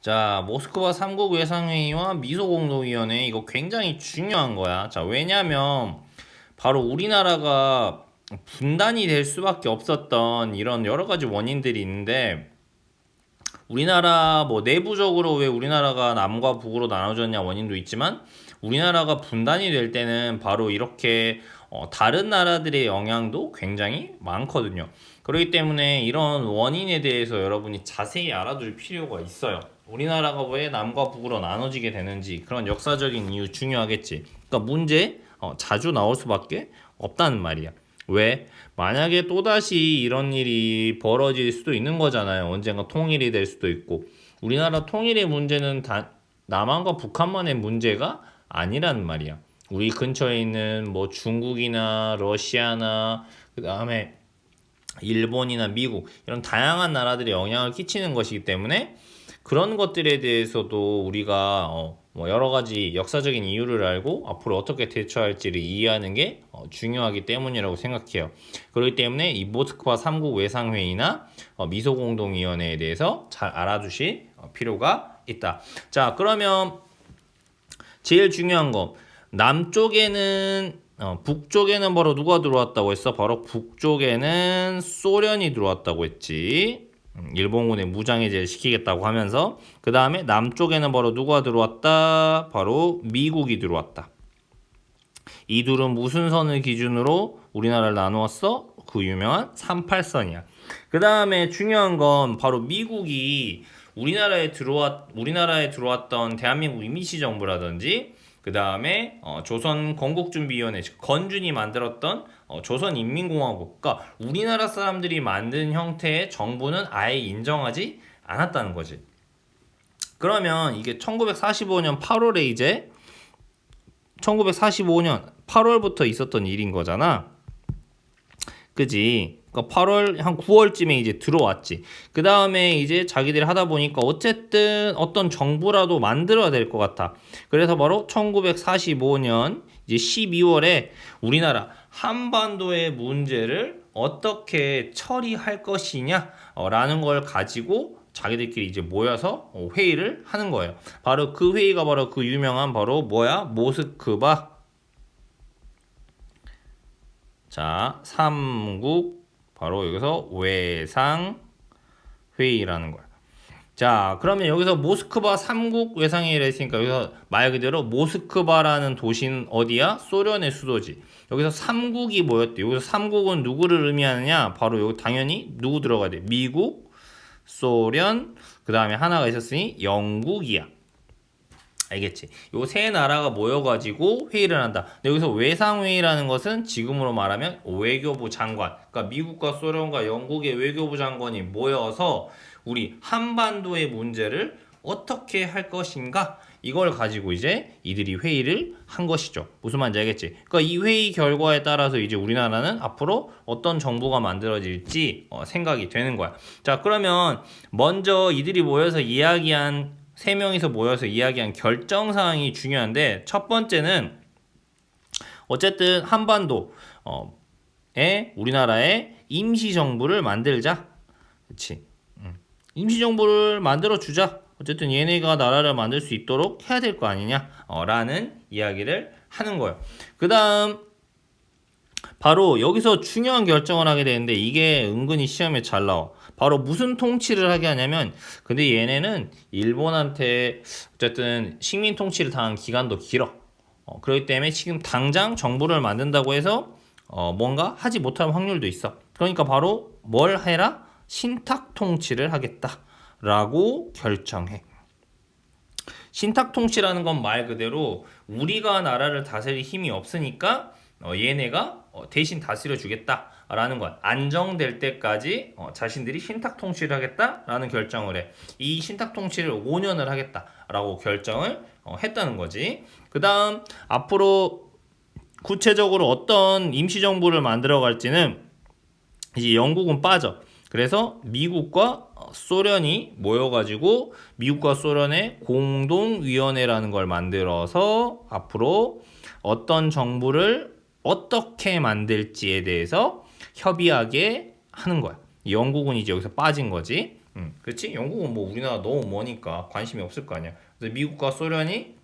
자, 모스크바 3국 외상회의와 미소공동위원회 이거 굉장히 중요한 거야. 자, 왜냐면 바로 우리나라가 분단이 될 수밖에 없었던 이런 여러 가지 원인들이 있는데 우리나라 뭐 내부적으로 왜 우리나라가 남과 북으로 나눠졌냐 원인도 있지만 우리나라가 분단이 될 때는 바로 이렇게 다른 나라들의 영향도 굉장히 많거든요. 그렇기 때문에 이런 원인에 대해서 여러분이 자세히 알아둘 필요가 있어요. 우리나라가 왜 남과 북으로 나눠지게 되는지 그런 역사적인 이유 중요하겠지. 그러니까 문제 자주 나올 수밖에 없다는 말이야. 왜? 만약에 또다시 이런 일이 벌어질 수도 있는 거잖아요. 언젠가 통일이 될 수도 있고. 우리나라 통일의 문제는 남한과 북한만의 문제가 아니라는 말이야. 우리 근처에 있는 뭐 중국이나 러시아나 그 다음에 일본이나 미국 이런 다양한 나라들이 영향을 끼치는 것이기 때문에 그런 것들에 대해서도 우리가 뭐 여러 가지 역사적인 이유를 알고 앞으로 어떻게 대처할지를 이해하는 게 중요하기 때문이라고 생각해요. 그렇기 때문에 이 모스크바 3국 외상회의나 미소공동위원회에 대해서 잘 알아두실 필요가 있다. 자, 그러면 제일 중요한 거 남쪽에는 북쪽에는 바로 누가 들어왔다고 했어? 바로 북쪽에는 소련이 들어왔다고 했지. 일본군의 무장해제를 시키겠다고 하면서 그 다음에 남쪽에는 바로 누가 들어왔다? 바로 미국이 들어왔다. 이 둘은 무슨 선을 기준으로 우리나라를 나누었어? 그 유명한 38선이야. 그 다음에 중요한 건 바로 미국이 우리나라에 들어왔던 대한민국 임시정부라든지 그 다음에 조선 건국준비위원회 건준이 만들었던 조선인민공화국, 그러니까 우리나라 사람들이 만든 형태의 정부는 아예 인정하지 않았다는 거지. 그러면 이게 1945년 8월에 이제 1945년 8월부터 있었던 일인 거잖아. 그지? 그러니까 8월 한 9월쯤에 이제 들어왔지. 그 다음에 이제 자기들이 하다 보니까 어쨌든 어떤 정부라도 만들어야 될 것 같아. 그래서 바로 1945년 이제 12월에 우리나라 한반도의 문제를 어떻게 처리할 것이냐 라는 걸 가지고 자기들끼리 이제 모여서 회의를 하는 거예요. 바로 그 회의가 바로 그 유명한 바로 뭐야? 모스크바. 자, 3국 바로 여기서 외상 회의라는 거야. 자, 그러면 여기서 모스크바 3국 외상회의를 했으니까 여기서 말 그대로 모스크바라는 도시는 어디야? 소련의 수도지. 여기서 3국이 뭐였대? 여기서 3국은 누구를 의미하느냐? 바로 여기 당연히 누구 들어가야 돼? 미국, 소련, 그 다음에 하나가 있었으니 영국이야. 알겠지? 요 세 나라가 모여가지고 회의를 한다. 근데 여기서 외상회의라는 것은 지금으로 말하면 외교부 장관, 그러니까 미국과 소련과 영국의 외교부 장관이 모여서 우리 한반도의 문제를 어떻게 할 것인가 이걸 가지고 이제 이들이 회의를 한 것이죠. 무슨 말인지 알겠지? 그러니까 이 회의 결과에 따라서 이제 우리나라는 앞으로 어떤 정부가 만들어질지 생각이 되는 거야. 자, 그러면 먼저 이들이 모여서 이야기한 세 명이서 모여서 이야기한 결정사항이 중요한데 첫 번째는 어쨌든 한반도에 우리나라의 임시정부를 만들자. 그렇지? 임시정부를 만들어주자. 어쨌든 얘네가 나라를 만들 수 있도록 해야 될 거 아니냐 라는 이야기를 하는 거예요. 그 다음 바로 여기서 중요한 결정을 하게 되는데 이게 은근히 시험에 잘 나와. 바로 무슨 통치를 하게 하냐면 근데 얘네는 일본한테 어쨌든 식민 통치를 당한 기간도 길어. 그렇기 때문에 지금 당장 정부를 만든다고 해서 뭔가 하지 못할 확률도 있어. 그러니까 바로 뭘 해라? 신탁 통치를 하겠다라고 결정해. 신탁 통치라는 건 말 그대로 우리가 나라를 다스릴 힘이 없으니까 얘네가 대신 다스려 주겠다라는 것. 안정될 때까지 자신들이 신탁 통치를 하겠다라는 결정을 해. 이 신탁 통치를 5년을 하겠다라고 결정을 했다는 거지. 그 다음 앞으로 구체적으로 어떤 임시정부를 만들어 갈지는 이제 영국은 빠져. 그래서 미국과 소련이 모여가지고 미국과 소련의 공동위원회라는 걸 만들어서 앞으로 어떤 정부를 어떻게 만들지에 대해서 협의하게 하는 거야. 영국은 이제 여기서 빠진 거지. 그렇지? 영국은 뭐 우리나라 너무 머니까 관심이 없을 거 아니야. 그래서 미국과 소련이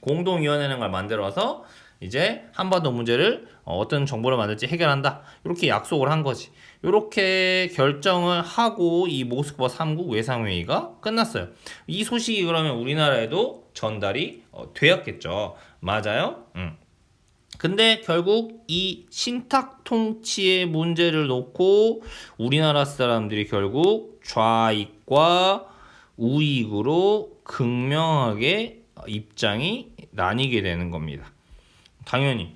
공동위원회라는 걸 만들어서 이제 한반도 문제를 어떤 정보를 만들지 해결한다. 이렇게 약속을 한 거지. 이렇게 결정을 하고 이 모스크바 3국 외상회의가 끝났어요. 이 소식이 그러면 우리나라에도 전달이 되었겠죠. 맞아요? 근데 결국 이 신탁 통치의 문제를 놓고 우리나라 사람들이 결국 좌익과 우익으로 극명하게 입장이 나뉘게 되는 겁니다. 당연히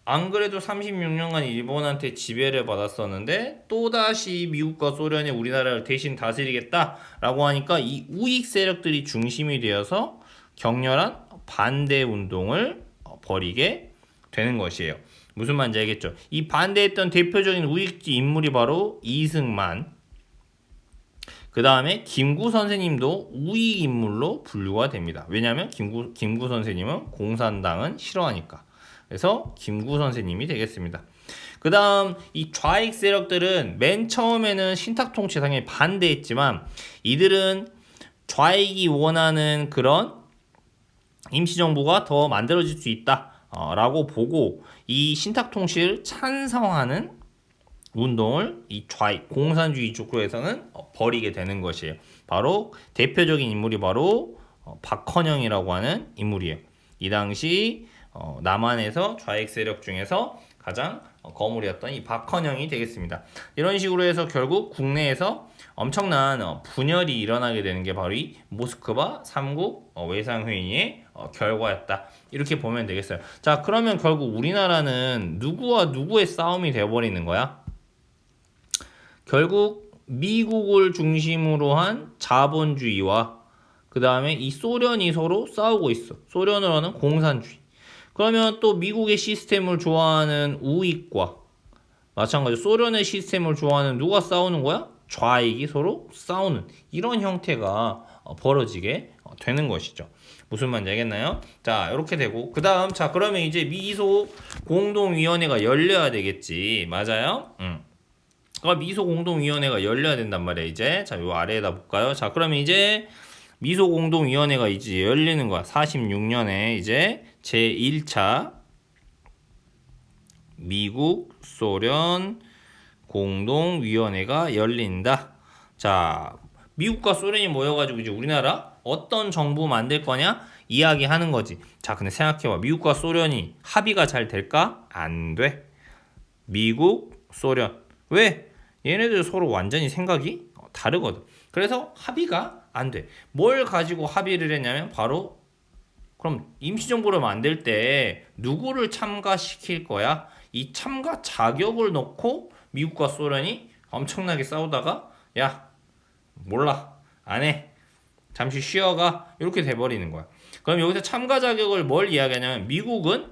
안 그래도 36년간 일본한테 지배를 받았었는데 또다시 미국과 소련이 우리나라를 대신 다스리겠다라고 하니까 이 우익 세력들이 중심이 되어서 격렬한 반대 운동을 벌이게 되는 것이에요. 무슨 말인지 알겠죠? 이 반대했던 대표적인 우익지 인물이 바로 이승만, 그 다음에 김구 선생님도 우익 인물로 분류가 됩니다. 왜냐하면 김구 선생님은 공산당은 싫어하니까. 그래서 김구 선생님이 되겠습니다. 그 다음 이 좌익 세력들은 맨 처음에는 신탁통치 당연히 반대했지만 이들은 좌익이 원하는 그런 임시정부가 더 만들어질 수 있다 라고 보고 이 신탁통치를 찬성하는 운동을 이 좌익 공산주의 쪽에서는 벌이게 되는 것이에요. 바로 대표적인 인물이 바로 박헌영이라고 하는 인물이에요. 이 당시 남한에서 좌익 세력 중에서 가장 거물이었던 이 박헌영이 되겠습니다. 이런 식으로 해서 결국 국내에서 엄청난 분열이 일어나게 되는 게 바로 이 모스크바 3국 외상회의의 결과였다. 이렇게 보면 되겠어요. 자, 그러면 결국 우리나라는 누구와 누구의 싸움이 되어버리는 거야? 결국 미국을 중심으로 한 자본주의와 그 다음에 이 소련이 서로 싸우고 있어. 소련으로는 공산주의. 그러면 또 미국의 시스템을 좋아하는 우익과 마찬가지로 소련의 시스템을 좋아하는 누가 싸우는 거야? 좌익이 서로 싸우는 이런 형태가 벌어지게 되는 것이죠. 무슨 말인지 알겠나요? 자, 이렇게 되고 그 다음 자 그러면 이제 미소 공동위원회가 열려야 되겠지. 맞아요? 미소 공동위원회가 열려야 된단 말이야. 이제 자, 요 아래에다 볼까요? 자, 그러면 이제 미소 공동위원회가 이제 열리는 거야. 46년에 이제 제1차 미국 소련 공동위원회가 열린다. 자, 미국과 소련이 모여가지고 이제 우리나라 어떤 정부 만들 거냐 이야기하는 거지. 자, 근데 생각해봐. 미국과 소련이 합의가 잘 될까? 안 돼. 미국, 소련. 왜? 얘네들 서로 완전히 생각이 다르거든. 그래서 합의가 안 돼. 뭘 가지고 합의를 했냐면 바로 그럼 임시정부를 만들 때 누구를 참가시킬 거야? 이 참가 자격을 놓고 미국과 소련이 엄청나게 싸우다가 야 몰라 안 해. 잠시 쉬어가. 이렇게 돼버리는 거야. 그럼 여기서 참가 자격을 뭘 이야기하냐면 미국은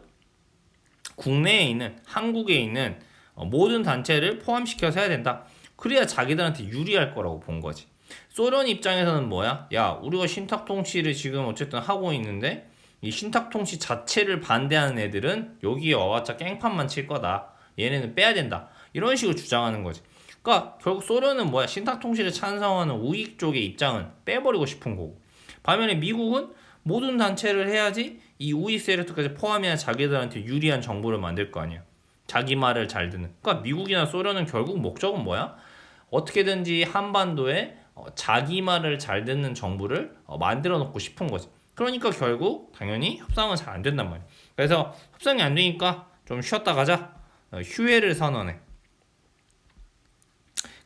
국내에 있는 한국에 있는 모든 단체를 포함시켜서 해야 된다. 그래야 자기들한테 유리할 거라고 본 거지. 소련 입장에서는 뭐야? 야, 우리가 신탁통치를 지금 어쨌든 하고 있는데 이 신탁통치 자체를 반대하는 애들은 여기에 와봤자 깽판만 칠 거다. 얘네는 빼야 된다. 이런 식으로 주장하는 거지. 그러니까 결국 소련은 뭐야? 신탁통치를 찬성하는 우익 쪽의 입장은 빼버리고 싶은 거고. 반면에 미국은 모든 단체를 해야지 이 우익 세력들까지 포함해야 자기들한테 유리한 정부를 만들 거 아니야. 자기 말을 잘 듣는. 그러니까 미국이나 소련은 결국 목적은 뭐야? 어떻게든지 한반도에 자기 말을 잘 듣는 정부를 만들어 놓고 싶은 거지. 그러니까 결국 당연히 협상은 잘 안 된단 말이야. 그래서 협상이 안 되니까 좀 쉬었다 가자. 휴회를 선언해.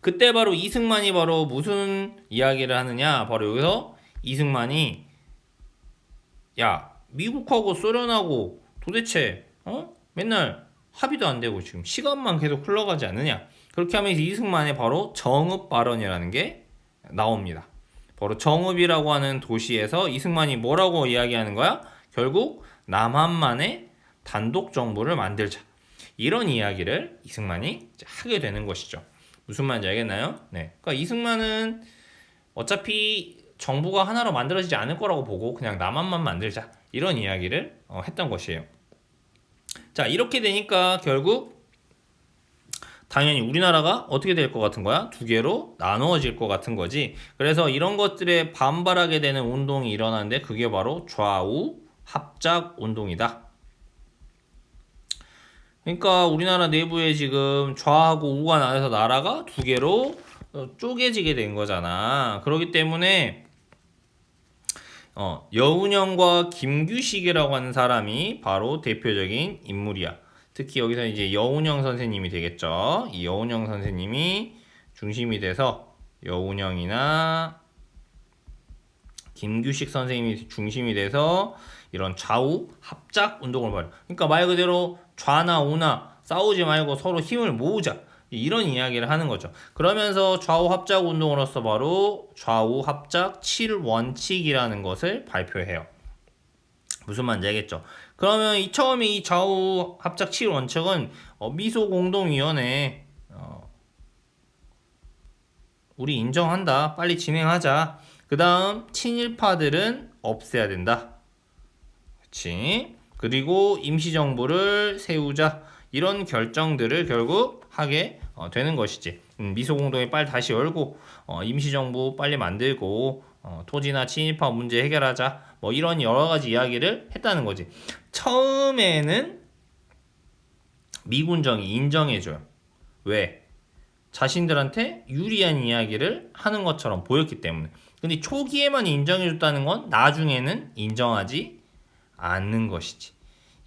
그때 바로 이승만이 바로 무슨 이야기를 하느냐? 바로 여기서 이승만이 야, 미국하고 소련하고 도대체 맨날 합의도 안 되고 지금 시간만 계속 흘러가지 않느냐? 그렇게 하면서 이승만의 바로 정읍 발언이라는 게 나옵니다. 바로 정읍이라고 하는 도시에서 이승만이 뭐라고 이야기하는 거야? 결국 남한만의 단독 정부를 만들자. 이런 이야기를 이승만이 하게 되는 것이죠. 무슨 말인지 알겠나요? 네. 그러니까 이승만은 어차피 정부가 하나로 만들어지지 않을 거라고 보고 그냥 남한만 만들자. 이런 이야기를 했던 것이에요. 자, 이렇게 되니까 결국 당연히 우리나라가 어떻게 될 것 같은 거야? 두 개로 나누어질 것 같은 거지. 그래서 이런 것들에 반발하게 되는 운동이 일어나는데 그게 바로 좌우 합작 운동이다. 그러니까 우리나라 내부에 지금 좌하고 우가 나눠서 나라가 두 개로 쪼개지게 된 거잖아. 그렇기 때문에 여운형과 김규식이라고 하는 사람이 바로 대표적인 인물이야. 특히 여기서 이제 여운형 선생님이 되겠죠. 이 여운형 선생님이 중심이 돼서 여운형이나 김규식 선생님이 중심이 돼서 이런 좌우 합작 운동을 벌여. 그러니까 말 그대로 좌나 우나 싸우지 말고 서로 힘을 모으자. 이런 이야기를 하는 거죠. 그러면서 좌우 합작 운동으로서 바로 좌우 합작 7원칙이라는 것을 발표해요. 무슨 말인지 알겠죠? 그러면 처음에 이 좌우 합작 7원칙은 미소공동위원회 우리 인정한다. 빨리 진행하자. 그 다음 친일파들은 없애야 된다. 그치? 그리고 임시정부를 세우자. 이런 결정들을 결국 하게 되는 것이지. 미소공동회 빨리 다시 열고 임시정부 빨리 만들고 토지나 친일파 문제 해결하자. 뭐 이런 여러 가지 이야기를 했다는 거지. 처음에는 미군정이 인정해줘요. 왜? 자신들한테 유리한 이야기를 하는 것처럼 보였기 때문에. 근데 초기에만 인정해줬다는 건 나중에는 인정하지 않는 것이지.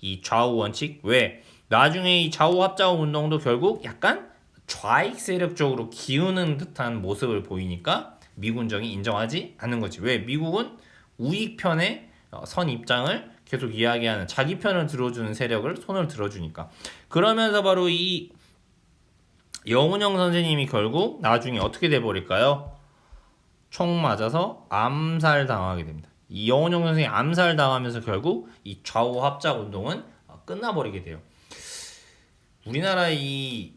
이 좌우 원칙. 왜? 나중에 이 좌우 합작 운동도 결국 약간 좌익 세력 쪽으로 기우는 듯한 모습을 보이니까 미군정이 인정하지 않는 거지. 왜? 미국은 우익 편에 선 입장을 계속 이야기하는, 자기 편을 들어주는 세력을 손을 들어주니까. 그러면서 바로 이 여운형 선생님이 결국 나중에 어떻게 돼버릴까요? 총 맞아서 암살당하게 됩니다. 이 여운형 선생님이 암살당하면서 결국 이 좌우 합작 운동은 끝나버리게 돼요. 우리나라 이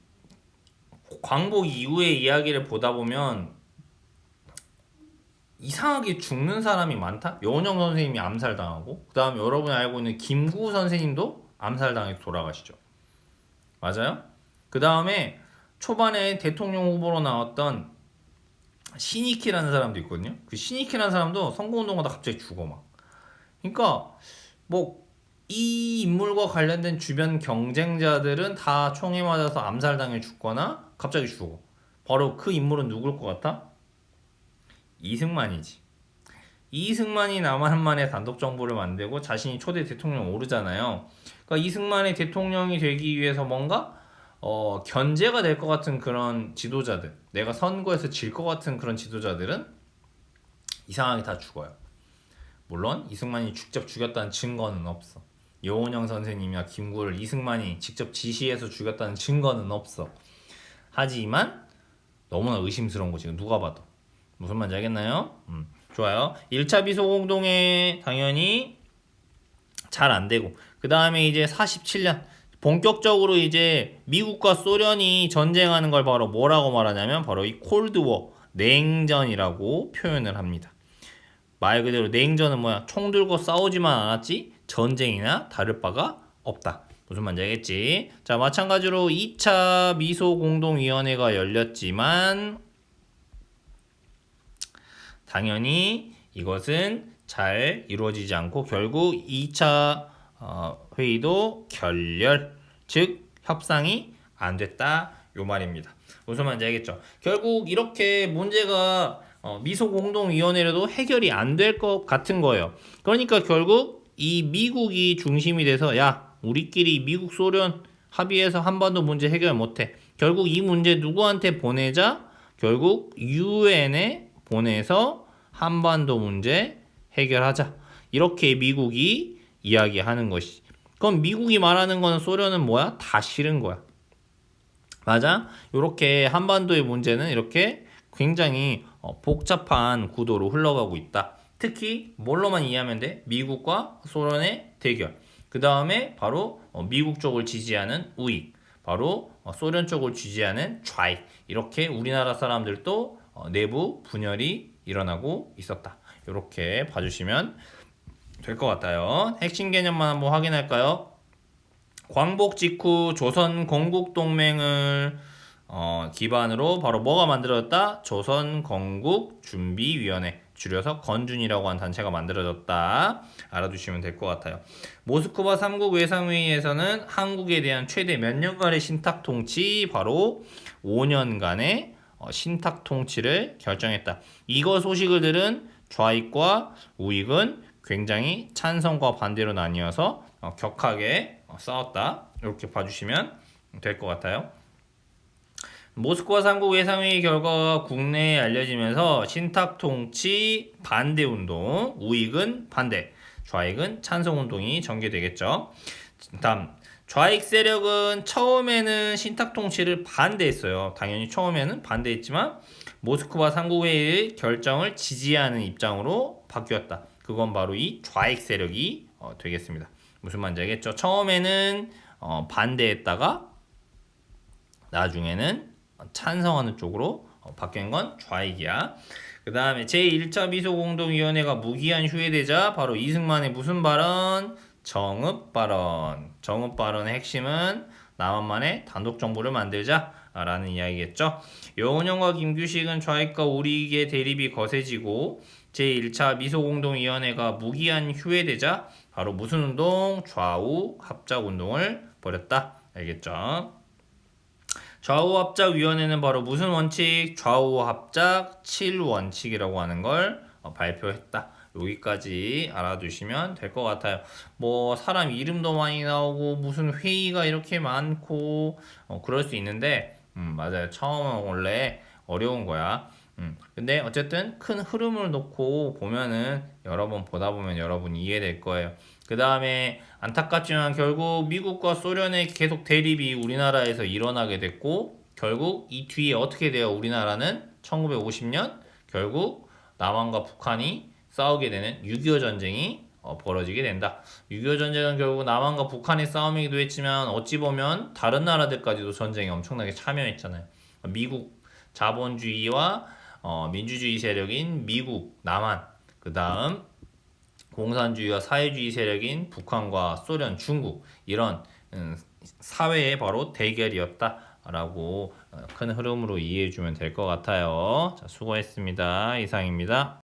광복 이후의 이야기를 보다 보면 이상하게 죽는 사람이 많다? 여운형 선생님이 암살당하고, 그 다음에 여러분이 알고 있는 김구 선생님도 암살당해서 돌아가시죠. 맞아요? 그 다음에 초반에 대통령 후보로 나왔던 신익희라는 사람도 있거든요. 그 신익희라는 사람도 선거운동하다 갑자기 죽어 막. 그러니까 뭐 이 인물과 관련된 주변 경쟁자들은 다 총에 맞아서 암살당해 죽거나 갑자기 죽어. 바로 그 인물은 누굴 것 같아? 이승만이지. 이승만이 남한만에 단독 정부를 만들고 자신이 초대 대통령 오르잖아요. 그러니까 이승만이 대통령이 되기 위해서 뭔가 견제가 될 것 같은 그런 지도자들, 내가 선거에서 질 것 같은 그런 지도자들은 이상하게 다 죽어요. 물론 이승만이 직접 죽였다는 증거는 없어. 여운형 선생님이나 김구를 이승만이 직접 지시해서 죽였다는 증거는 없어. 하지만 너무나 의심스러운 거지. 누가 봐도. 무슨 말인지 알겠나요? 좋아요. 1차 미소공동회 당연히 잘 안 되고, 그 다음에 이제 47년 본격적으로 이제 미국과 소련이 전쟁하는 걸 바로 뭐라고 말하냐면 바로 이 콜드워, 냉전이라고 표현을 합니다. 말 그대로 냉전은 뭐야? 총 들고 싸우지만 않았지 전쟁이나 다를 바가 없다. 무슨 말인지 알겠지? 자, 마찬가지로 2차 미소공동위원회가 열렸지만 당연히 이것은 잘 이루어지지 않고 결국 2차 회의도 결렬, 즉 협상이 안 됐다 요 말입니다. 무슨 말인지 알겠죠? 결국 이렇게 문제가 미소공동위원회로도 해결이 안 될 것 같은 거예요. 그러니까 결국 이 미국이 중심이 돼서 야, 우리끼리 미국 소련 합의해서 한반도 문제 해결 못해. 결국 이 문제 누구한테 보내자? 결국 유엔에 보내서 한반도 문제 해결하자. 이렇게 미국이 이야기하는 것이. 그럼 미국이 말하는 거는 소련은 뭐야? 다 싫은 거야. 맞아? 이렇게 한반도의 문제는 이렇게 굉장히 복잡한 구도로 흘러가고 있다. 특히 뭘로만 이해하면 돼? 미국과 소련의 대결. 그 다음에 바로 미국 쪽을 지지하는 우익. 바로 소련 쪽을 지지하는 좌익. 이렇게 우리나라 사람들도 내부 분열이 일어나고 있었다. 이렇게 봐주시면 될 것 같아요. 핵심 개념만 한번 확인할까요? 광복 직후 조선 건국동맹을 기반으로 바로 뭐가 만들어졌다? 조선건국준비위원회, 줄여서 건준이라고 하는 단체가 만들어졌다. 알아두시면 될 것 같아요. 모스크바 3국 외상회의에서는 한국에 대한 최대 몇 년간의 신탁 통치, 바로 5년간의 신탁 통치를 결정했다. 이거 소식을 들은 좌익과 우익은 굉장히 찬성과 반대로 나뉘어서 격하게 싸웠다. 이렇게 봐주시면 될 것 같아요. 모스크바 3국 외상회의 결과가 국내에 알려지면서 신탁통치 반대운동, 우익은 반대, 좌익은 찬성운동이 전개되겠죠. 다음, 좌익 세력은 처음에는 신탁통치를 반대했어요. 당연히 처음에는 반대했지만 모스크바 3국 회의의 결정을 지지하는 입장으로 바뀌었다. 그건 바로 이 좌익 세력이 되겠습니다. 무슨 말인지 알겠죠? 처음에는 반대했다가 나중에는 찬성하는 쪽으로 바뀐 건 좌익이야. 그 다음에 제1차 미소공동위원회가 무기한 휴회되자 바로 이승만의 무슨 발언? 정읍 발언. 정읍 발언의 핵심은 남한만의 단독 정부를 만들자 라는 이야기겠죠. 여운형과 김규식은 좌익과 우익의 대립이 거세지고 제1차 미소공동위원회가 무기한 휴회되자 바로 무슨 운동? 좌우 합작운동을 벌였다. 알겠죠? 좌우합작위원회는 바로 무슨 원칙? 좌우합작 7원칙이라고 하는 걸 발표했다. 여기까지 알아두시면 될 것 같아요. 뭐 사람 이름도 많이 나오고 무슨 회의가 이렇게 많고 그럴 수 있는데 맞아요. 처음은 원래 어려운 거야. 근데 어쨌든 큰 흐름을 놓고 보면은 여러 번 보다 보면 여러분이 이해될 거예요. 그 다음에 안타깝지만 결국 미국과 소련의 계속 대립이 우리나라에서 일어나게 됐고, 결국 이 뒤에 어떻게 돼요? 우리나라는 1950년 결국 남한과 북한이 싸우게 되는 6.25 전쟁이 벌어지게 된다. 6.25 전쟁은 결국 남한과 북한의 싸움이기도 했지만 어찌 보면 다른 나라들까지도 전쟁에 엄청나게 참여했잖아요. 미국 자본주의와 민주주의 세력인 미국, 남한, 그 다음 공산주의와 사회주의 세력인 북한과 소련, 중국, 이런 사회의 바로 대결이었다라고 큰 흐름으로 이해해 주면 될 것 같아요. 자, 수고했습니다. 이상입니다.